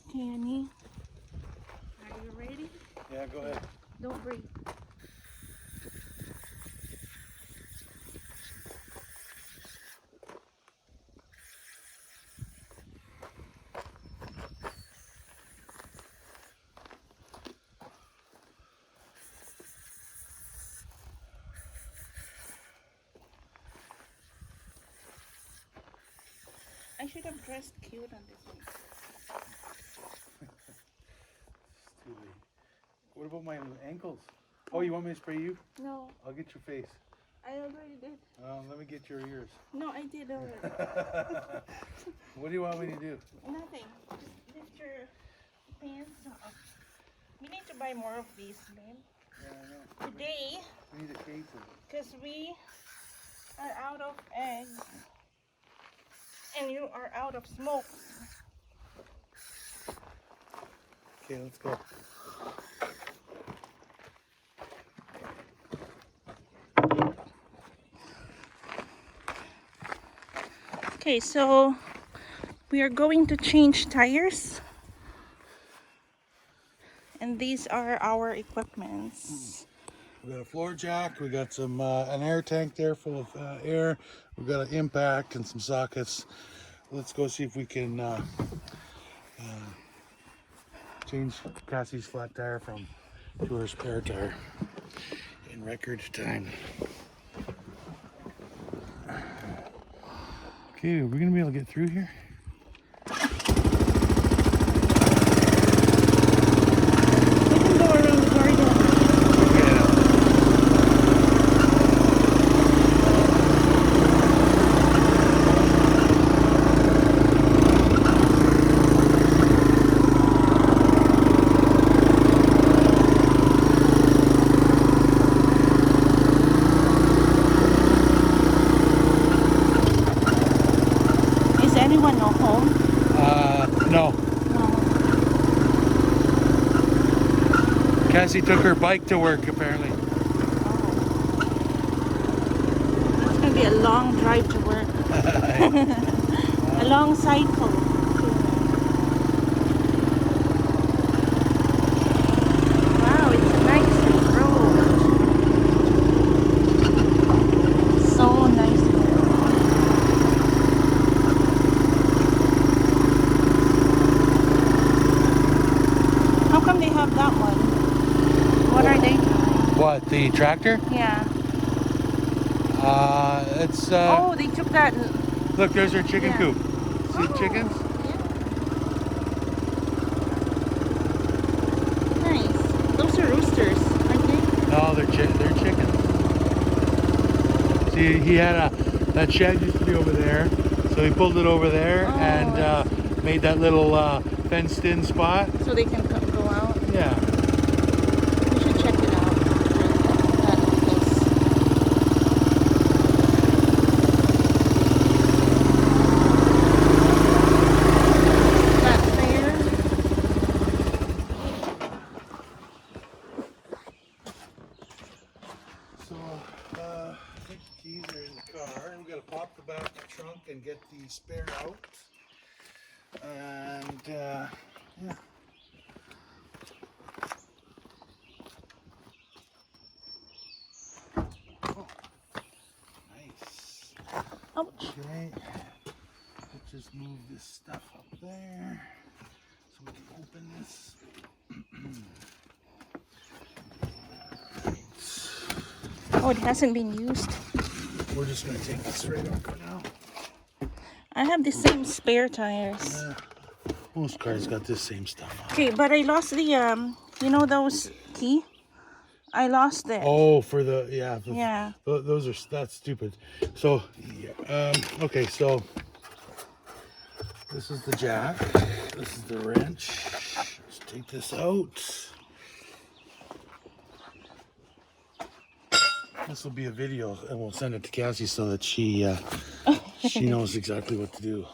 Okay, Annie. Are you ready? Yeah, go ahead. Don't breathe. I should have dressed cute on this one. It's too late. What about my ankles? Oh, you want me to spray you? No, I'll get your face. I already did. Let me get your ears. No, I did already. What do you want me to do? Nothing. Just lift your pants up. We need to buy more of these, babe. Yeah, I know. Today, We need a case of it. because we are out of eggs and you are out of smoke. Okay, let's go. Okay, so we are going to change tires. And these are our equipments. We got a floor jack. We got some an air tank there full of air. We got an impact and some sockets. Let's go see if we can change Cassie's flat tire to her spare tire in record time. Okay, are we gonna be able to get through here? We can go around the garden. Yeah. Is anyone not home? No. No. Cassie took her bike to work apparently. It's gonna be a long drive to work. A long cycle. Wow, it's a nice road. So nice. How come they have that one? What are they? What, the tractor? Yeah. It's Oh, they took that. look, there's our chicken Yeah. coop. See the Oh, chickens? yeah. Nice. Those are roosters, aren't they? No, they're chickens. See, he had that shed used to be over there, so he pulled it over there Oh, I and made that little fenced-in spot. So they can go out. Yeah. We should check it out. That place. That fair. So, I think the keys are in the car. We gotta pop the back trunk and get the spare out. And yeah. Oh, nice. Ouch. Okay. Let's just move this stuff up there so we can open this. Oh, it hasn't been used. We're just gonna take this right off for now. I have the same spare tires. Yeah. Most cars got this same stuff on. Okay, but I lost the you know those key? I lost it. Oh, for the yeah. Yeah. Those are that's stupid. So yeah, okay, so this is the jack. This is the wrench. Let's take this out. This will be a video, and we'll send it to Cassie so that she knows exactly what to do.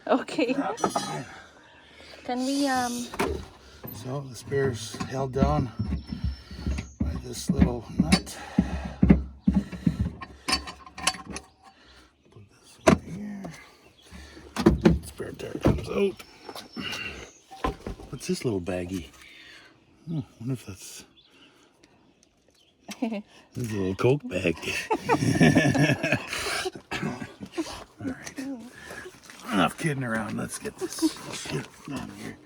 Okay. Can we So the spare's held down by this little nut. Put this over here. Spare tire comes out. What's this little baggie? Oh, I wonder if that's... This is a little Coke bag. All right. Enough kidding around. Let's get this shit down here.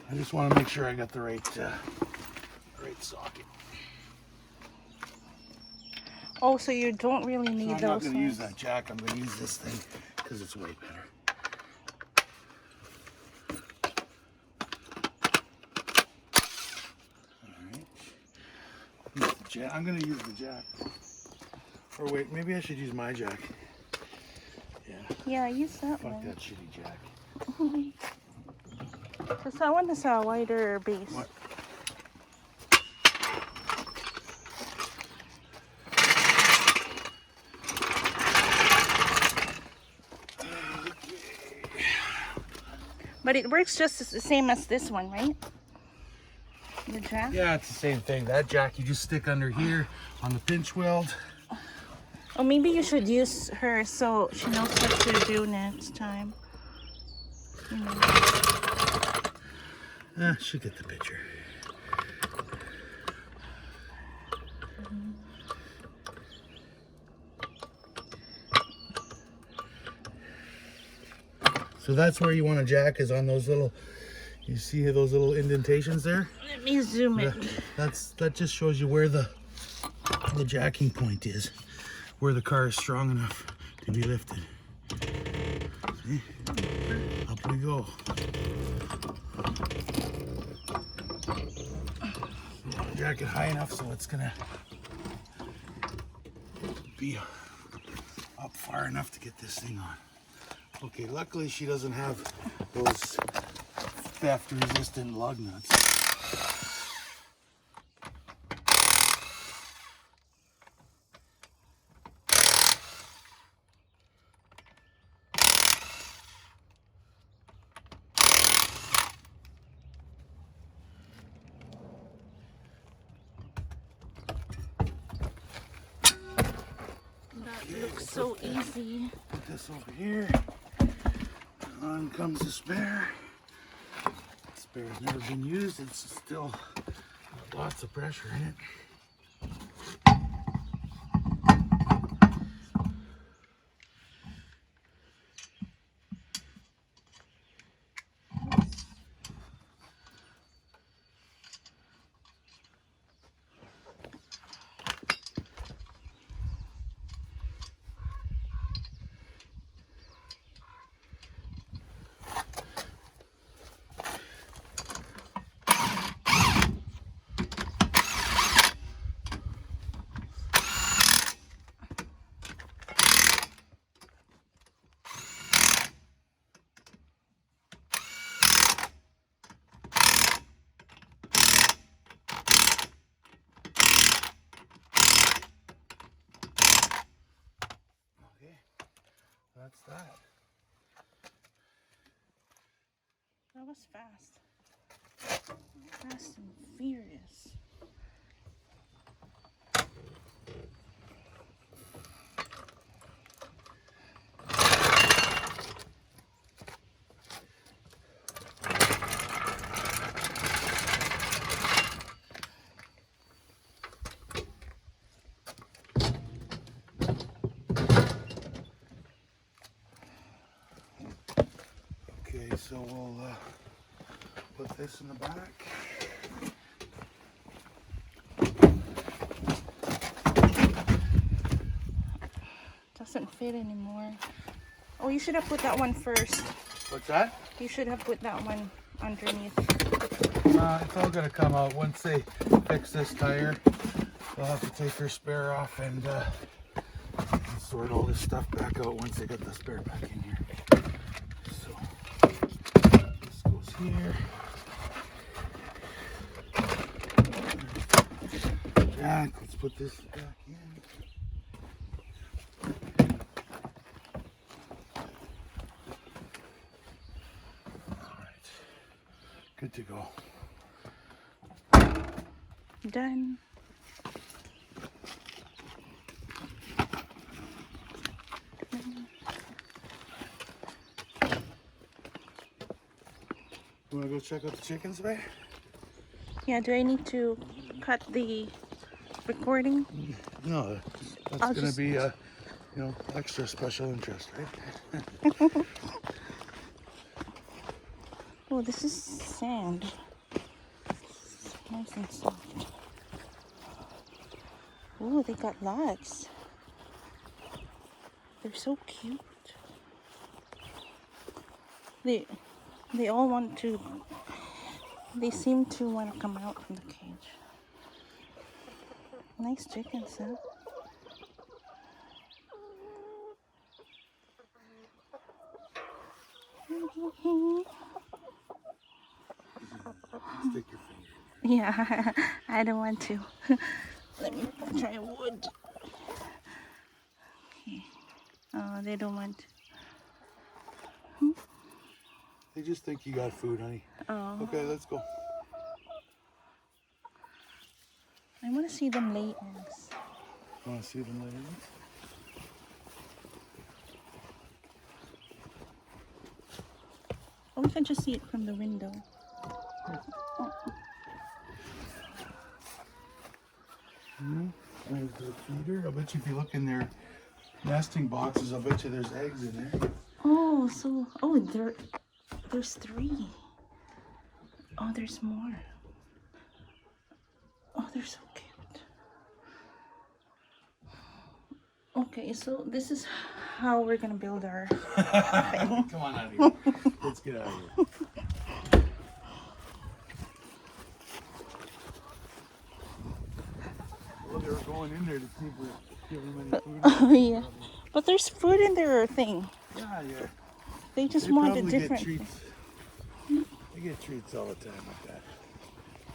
I just want to make sure I got the right socket. Oh, so you don't really need So I'm those not going to use ones. that jack. I'm going to use this thing because it's way better. All right. I'm going to use the jack. Or wait, maybe I should use my jack. Yeah. Yeah, use that Fuck one. that shitty jack. Because that one has a wider base. What? But it works just the same as this one, right? The jack? Yeah, it's the same thing. That jack you just stick under here on the pinch weld. Or maybe you should use her so she knows what to do next time. You know. She'll get the picture. So that's where you want a jack, is on those little, you see those little indentations there? Let me zoom in. That just shows you where the jacking point is, where the car is strong enough to be lifted. See? Up we go. Jack it high enough so it's gonna be up far enough to get this thing on. Okay, luckily she doesn't have those theft resistant lug nuts. That looks so easy. Put this over here. On comes the spare. The spare's never been used. It's still lots of pressure in it. That's that. That was fast. Fast and furious. Okay, so we'll put this in the back. Doesn't fit anymore. Oh, you should have put that one first. What's that? You should have put that one underneath. It's all gonna come out once they fix this tire. They'll have to take their spare off and sort all this stuff back out once they get the spare back in here. So this goes here. Jack, let's put this back in. All right, good to go. Done. You want to go check out the chickens, babe? Yeah, do I need to cut the recording? No, that's I'll going to just- be, extra special interest, right? Oh, this is sand. It's nice and soft. Oh, they got lots. They're so cute. They all want to. They seem to want to come out from the cage. Nice chickens, huh? Stick your finger. Yeah, I don't want to. Let me try wood. Okay. Oh, they don't want to. They just think you got food, honey. Oh, Okay, let's go. I want to see them lay eggs. Want to see them later? Oh, we can just see it from the window. There's the feeder. I bet you if you look in their nesting boxes, I bet you there's eggs in there. Oh, so there's 3. Oh, there's more. Oh, they're so cute. Okay, so this is how we're gonna build our thing. Come on out of here. Let's get out of here. Well, they were going in there to see if we're giving them any food. Oh yeah, but there's food in their thing. Yeah. They just They want a probably different get thing. treats. They get treats all the time like that.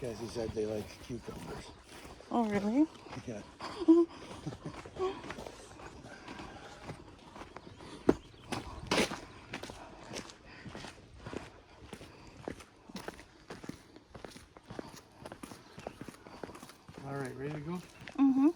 Cassie said they like cucumbers. Oh really? Yeah. All right, ready to go? Mm-hmm.